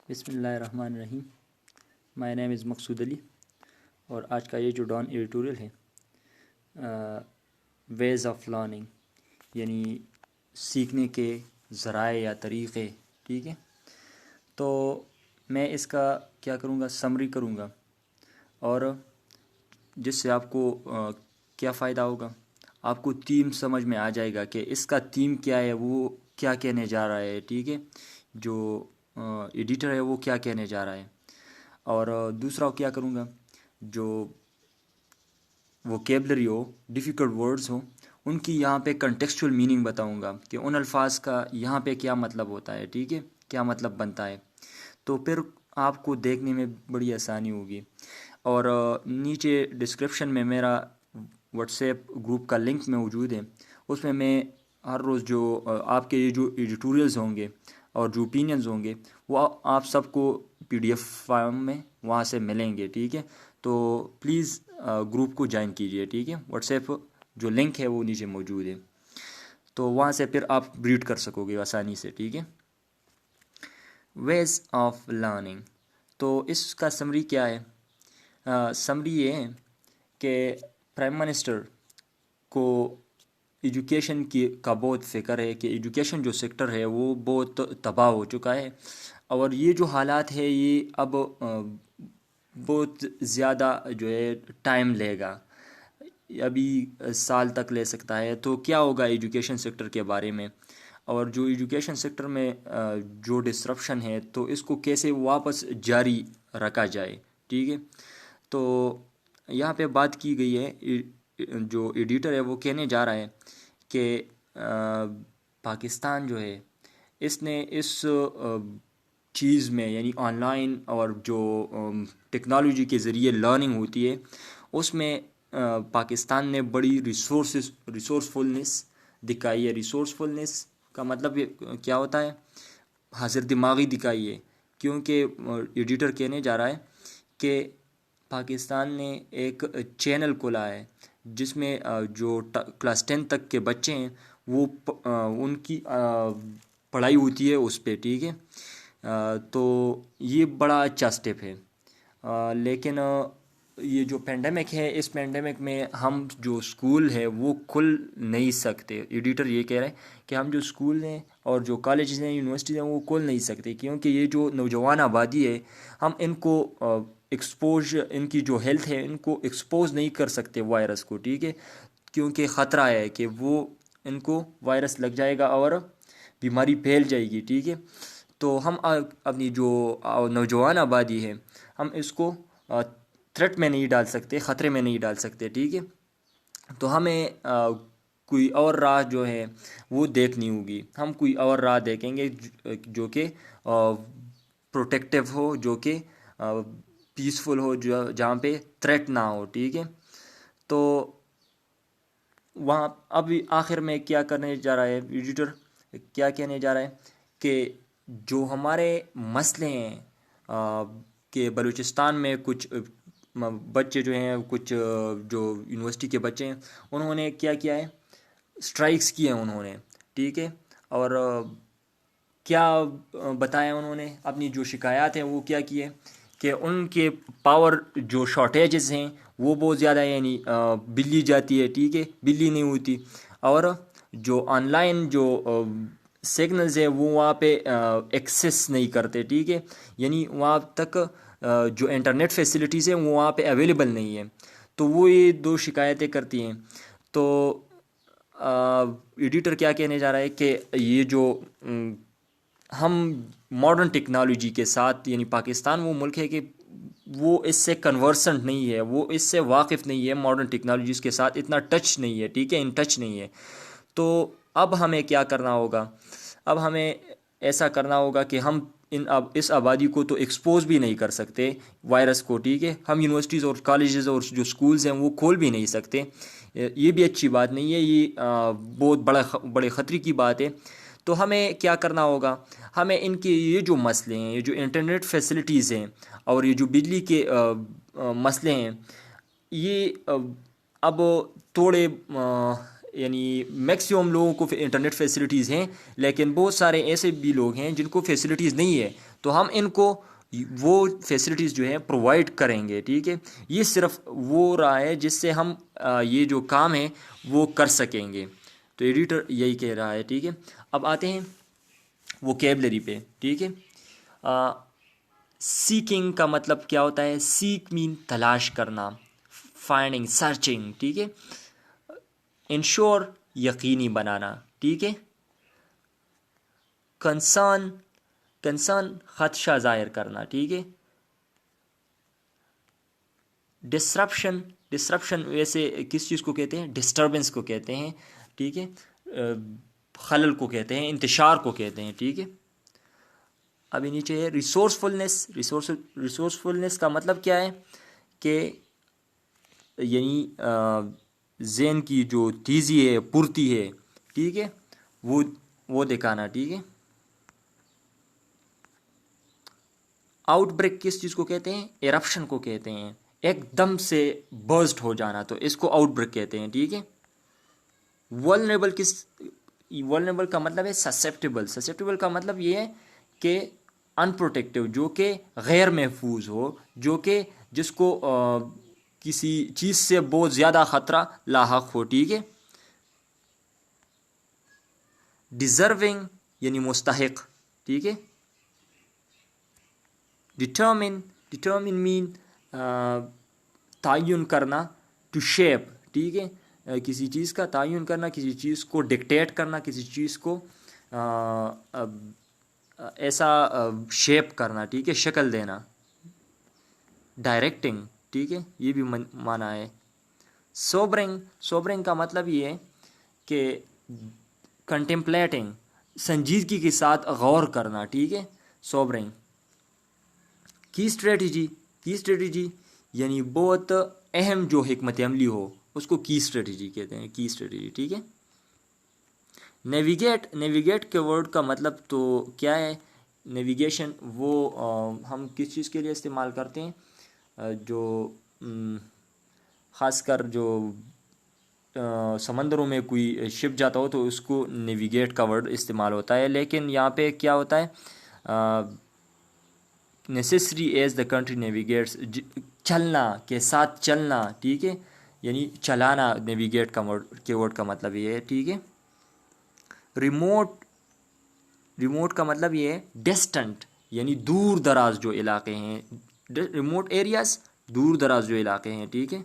بسم اللہ الرحمن الرحیم. مائی نیم از مقصود علی اور آج کا یہ جو ڈان ایڈیٹوریل ہے ویز آف لرننگ یعنی سیکھنے کے ذرائع یا طریقے. ٹھیک ہے، تو میں اس کا کیا کروں گا، سمری کروں گا اور جس سے آپ کو کیا فائدہ ہوگا. آپ کو تھیم سمجھ میں آ جائے گا کہ اس کا تھیم کیا ہے، وہ کیا کہنے جا رہا ہے. ٹھیک ہے، جو ایڈیٹر ہے وہ کیا کہنے جا رہا ہے. اور دوسرا کیا کروں گا، جو ووکیبلری ہو، ڈیفیکلٹ ورڈز ہوں، ان کی یہاں پہ کنٹیکسچول میننگ بتاؤں گا کہ ان الفاظ کا یہاں پہ کیا مطلب ہوتا ہے. ٹھیک ہے، کیا مطلب بنتا ہے. تو پھر آپ کو دیکھنے میں بڑی آسانی ہوگی. اور نیچے ڈسکرپشن میں میرا واٹس ایپ گروپ کا لنک موجود ہے. اس میں ہر روز جو آپ کے یہ جو ایڈیٹوریلز ہوں گے اور جو اوپینینز ہوں گے وہ آپ سب کو PDF فارم میں وہاں سے ملیں گے. ٹھیک ہے، تو پلیز گروپ کو جوائن کیجیے. ٹھیک ہے، واٹس ایپ جو لنک ہے وہ نیچے موجود ہے، تو وہاں سے پھر آپ ریڈ کر سکو گے آسانی سے. ٹھیک ہے، ویز آف لرننگ. تو اس کا سمری کیا ہے؟ سمری یہ ہے کہ پرائم منسٹر کو ایجوکیشن کا بہت فکر ہے کہ ایجوکیشن جو سیکٹر ہے وہ بہت تباہ ہو چکا ہے، اور یہ جو حالات ہے یہ اب بہت زیادہ جو ہے ٹائم لے گا، ابھی سال تک لے سکتا ہے. تو کیا ہوگا ایجوکیشن سیکٹر کے بارے میں، اور جو ایجوکیشن سیکٹر میں جو ڈسرپشن ہے تو اس کو کیسے واپس جاری رکھا جائے. ٹھیک ہے، تو یہاں پہ بات کی گئی ہے، جو ایڈیٹر ہے وہ کہنے جا رہا ہے کہ پاکستان جو ہے اس نے اس چیز میں یعنی آن لائن اور جو ٹیکنالوجی کے ذریعے لرننگ ہوتی ہے اس میں پاکستان نے بڑی ریسورسفلنس دکھائی ہے. ریسورسفلنس کا مطلب کیا ہوتا ہے؟ حاضر دماغی دکھائی ہے. کیونکہ ایڈیٹر کہنے جا رہا ہے کہ پاکستان نے ایک چینل کھولا ہے جس میں جو کلاس 10 تک کے بچے ہیں وہ ان کی پڑھائی ہوتی ہے اس پہ. ٹھیک ہے، تو یہ بڑا اچھا سٹیپ ہے. لیکن یہ جو پینڈیمک ہے اس پینڈیمک میں ہم جو اسکول ہے وہ کھل نہیں سکتے. ایڈیٹر یہ کہہ رہے ہیں کہ ہم جو اسکول ہیں اور جو کالجز ہیں، یونیورسٹیز ہیں، وہ کھول نہیں سکتے کیونکہ یہ جو نوجوان آبادی ہے ہم ان کو ان کی جو ہیلتھ ہے ان کو ایکسپوز نہیں کر سکتے وائرس کو. ٹھیک ہے، کیونکہ خطرہ ہے کہ وہ ان کو وائرس لگ جائے گا اور بیماری پھیل جائے گی. ٹھیک ہے، تو ہم اپنی جو نوجوان آبادی ہے ہم اس کو تھریٹ میں نہیں ڈال سکتے، خطرے میں نہیں ڈال سکتے. ٹھیک ہے، تو ہمیں کوئی اور راہ جو ہے وہ دیکھنی ہوگی. ہم کوئی اور راہ دیکھیں گے جو کہ پروٹیکٹیو ہو، جو کہ پیسفل ہو، جہاں پہ تھریٹ نہ ہو. ٹھیک ہے، تو وہاں اب آخر میں کیا کرنے جا رہا ہے ایڈیٹر، کیا کہنے جا رہا ہے کہ جو ہمارے مسئلے ہیں کہ بلوچستان میں کچھ بچے جو ہیں، کچھ جو یونیورسٹی کے بچے ہیں، انہوں نے کیا کیا ہے، اسٹرائکس کیے ہیں انہوں نے. ٹھیک ہے، اور کیا بتایا انہوں نے، اپنی جو شکایات ہیں وہ کیا کی ہے کہ ان کے پاور جو شارٹیجز ہیں وہ بہت زیادہ ہے، یعنی بجلی جاتی ہے. ٹھیک ہے، بجلی نہیں ہوتی، اور جو آن لائن جو سگنلز ہے وہ وہاں پہ ایکسیس نہیں کرتے. ٹھیک ہے، یعنی وہاں تک جو انٹرنیٹ فیسلٹیز ہیں وہ وہاں پہ اویلیبل نہیں ہے. تو وہ یہ دو شکایتیں کرتی ہیں. تو ایڈیٹر کیا کہنے جا رہا ہے کہ یہ جو ہم ماڈرن ٹیکنالوجی کے ساتھ، یعنی پاکستان وہ ملک ہے کہ وہ اس سے کنورسنٹ نہیں ہے، وہ اس سے واقف نہیں ہے، ماڈرن ٹیکنالوجیز کے ساتھ اتنا ٹچ نہیں ہے. ٹھیک ہے، ان ٹچ نہیں ہے. تو اب ہمیں کیا کرنا ہوگا، اب ہمیں ایسا کرنا ہوگا کہ ہم اس آبادی کو تو ایکسپوز بھی نہیں کر سکتے وائرس کو. ٹھیک ہے، ہم یونیورسٹیز اور کالجز اور جو اسکولز ہیں وہ کھول بھی نہیں سکتے. یہ بھی اچھی بات نہیں ہے، یہ بہت بڑے خطرے کی بات ہے. تو ہمیں کیا کرنا ہوگا، ہمیں ان کے یہ جو مسئلے ہیں، یہ جو انٹرنیٹ فیسلٹیز ہیں اور یہ جو بجلی کے مسئلے ہیں، یہ اب تھوڑے یعنی میکسیمم لوگوں کو انٹرنیٹ فیسلٹیز ہیں، لیکن بہت سارے ایسے بھی لوگ ہیں جن کو فیسلٹیز نہیں ہے، تو ہم ان کو وہ فیسلٹیز جو ہے پرووائڈ کریں گے، ٹھیک ہے. یہ صرف وہ راہ ہے جس سے ہم یہ جو کام ہے وہ کر سکیں گے. تو ایڈیٹر یہی کہہ رہا ہے، ٹھیک ہے. اب آتے ہیں ووکیبلری پہ، ٹھیک ہے. سیکنگ کا مطلب کیا ہوتا ہے؟ سیک مین تلاش کرنا، فائنڈنگ، سرچنگ، ٹھیک ہے. انشور یقینی بنانا، ٹھیک ہے. کنسرن خدشہ ظاہر کرنا، ٹھیک ہے. ڈسرپشن ویسے کس چیز کو کہتے ہیں؟ ڈسٹربنس کو کہتے ہیں، ٹھیک ہے. خلل کو کہتے ہیں، انتشار کو کہتے ہیں، ٹھیک ہے. ابھی نیچے ہے ریسورسفلنس کا مطلب کیا ہے؟ کہ یعنی ذہن کی جو تیزی ہے، پھرتی ہے، ٹھیک ہے، وہ دکھانا، ٹھیک ہے. آؤٹ بریک کس چیز کو کہتے ہیں؟ ایرپشن کو کہتے ہیں، ایک دم سے برسٹ ہو جانا، تو اس کو آؤٹ بریک کہتے ہیں، ٹھیک ہے. ولنریبل کا مطلب ہے سسیپٹیبل کا مطلب یہ ہے کہ انپروٹیکٹیو، جو کہ غیر محفوظ ہو، جو کہ جس کو کسی چیز سے بہت زیادہ خطرہ لاحق ہو، ٹھیک ہے. ڈیزرونگ یعنی مستحق، ٹھیک ہے. ڈٹرمن مین تعین کرنا، ٹو شیپ، ٹھیک ہے. کسی چیز کا تعین کرنا، کسی چیز کو ڈکٹیٹ کرنا، کسی چیز کو ایسا شیپ کرنا، ٹھیک ہے، شکل دینا. ڈائریکٹنگ، ٹھیک ہے، یہ بھی معنی ہے. سوبرنگ کا مطلب یہ ہے کہ کنٹمپلیٹنگ، سنجیدگی کے ساتھ غور کرنا، ٹھیک ہے، سوبرنگ. کی اسٹریٹجی یعنی بہت اہم جو حکمت عملی ہو اس کو کی اسٹریٹجی کہتے ہیں، کی اسٹریٹجی، ٹھیک ہے. نیویگیٹ کے ورڈ کا مطلب تو کیا ہے؟ نیویگیشن وہ ہم کس چیز کے لیے استعمال کرتے ہیں؟ جو خاص کر جو سمندروں میں کوئی شپ جاتا ہو تو اس کو نیویگیٹ کا ورڈ استعمال ہوتا ہے. لیکن یہاں پہ کیا ہوتا ہے؟ نیسیسری ایز دا کنٹری نیویگیٹس، چلنا کے ساتھ چلنا، ٹھیک ہے، یعنی چلانا. نیویگیٹ کے ورڈ کا مطلب یہ ہے، ٹھیک ہے. ریموٹ کا مطلب یہ ہے ڈسٹنٹ، یعنی دور دراز جو علاقے ہیں، ریموٹ ایریاز، دور دراز جو علاقے ہیں، ٹھیک ہے.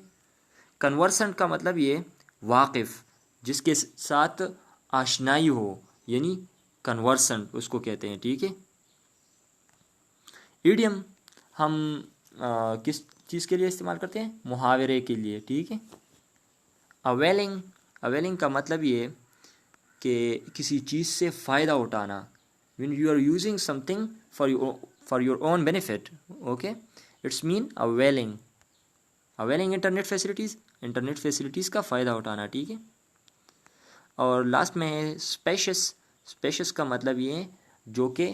کنورسنٹ کا مطلب یہ واقف، جس کے ساتھ آشنائی ہو، یعنی کنورسنٹ اس کو کہتے ہیں، ٹھیک ہے. ایڈیم ہم کس چیز کے لیے استعمال کرتے ہیں؟ محاورے کے لیے، ٹھیک ہے. اویلنگ کا مطلب یہ ہے کہ کسی چیز سے فائدہ اٹھانا. when you are using something for your own benefit, okay, it's mean availing internet facilities کا فائدہ اٹھانا، ٹھیک ہے. اور لاسٹ میں ہے اسپیشس کا مطلب یہ ہے جو کہ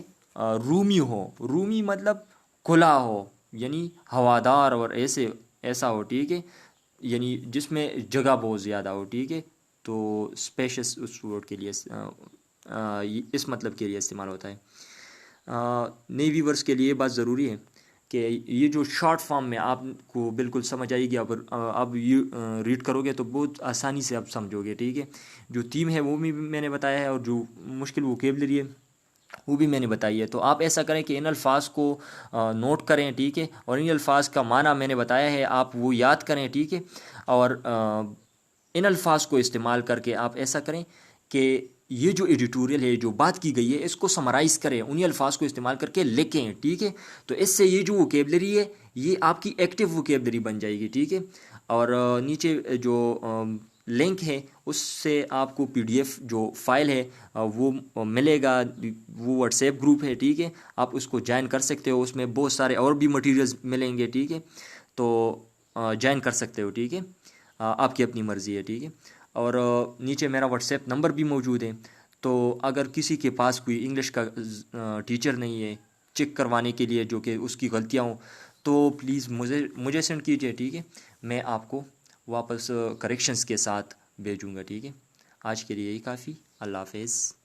رومی مطلب کھلا ہو، یعنی ہوادار اور ایسا ہو، ٹھیک ہے، یعنی جس میں جگہ بہت زیادہ ہو، ٹھیک ہے. تو اسپیشس اس ورڈ کے لیے اس مطلب کے لیے استعمال ہوتا ہے. نئی ویورس کے لیے یہ بات ضروری ہے کہ یہ جو شارٹ فارم میں آپ کو بالکل سمجھ آئے گی، اب یہ ریڈ کرو گے تو بہت آسانی سے آپ سمجھو گے، ٹھیک ہے. جو تھیم ہے وہ بھی میں نے بتایا ہے، اور جو مشکل ووکیبلری ہے وہ بھی میں نے بتائی ہے. تو آپ ایسا کریں کہ ان الفاظ کو نوٹ کریں، ٹھیک ہے، اور ان الفاظ کا معنی میں نے بتایا ہے آپ وہ یاد کریں، ٹھیک ہے. اور ان الفاظ کو استعمال کر کے آپ ایسا کریں کہ یہ جو ایڈیٹوریل ہے، جو بات کی گئی ہے، اس کو سمرائز کریں، انہی الفاظ کو استعمال کر کے لکھیں، ٹھیک ہے. تو اس سے یہ جو ووکیبلری ہے یہ آپ کی ایکٹیو ووکیبلری بن جائے گی، ٹھیک ہے. اور نیچے جو لنک ہے اس سے آپ کو PDF جو فائل ہے وہ ملے گا، وہ واٹس ایپ گروپ ہے، ٹھیک ہے. آپ اس کو جوائن کر سکتے ہو، اس میں بہت سارے اور بھی مٹیریلز ملیں گے، ٹھیک ہے. تو جوائن کر سکتے ہو، ٹھیک ہے، آپ کی اپنی مرضی ہے، ٹھیک ہے. اور نیچے میرا واٹس ایپ نمبر بھی موجود ہے. تو اگر کسی کے پاس کوئی انگلش کا ٹیچر نہیں ہے چیک کروانے کے لیے جو کہ اس کی غلطیاں ہوں، تو پلیز مجھے سینڈ کیجیے، ٹھیک ہے. میں آپ کو واپس کریکشنز کے ساتھ بھیجوں گا، ٹھیک ہے. آج کے لیے یہی کافی. اللہ حافظ.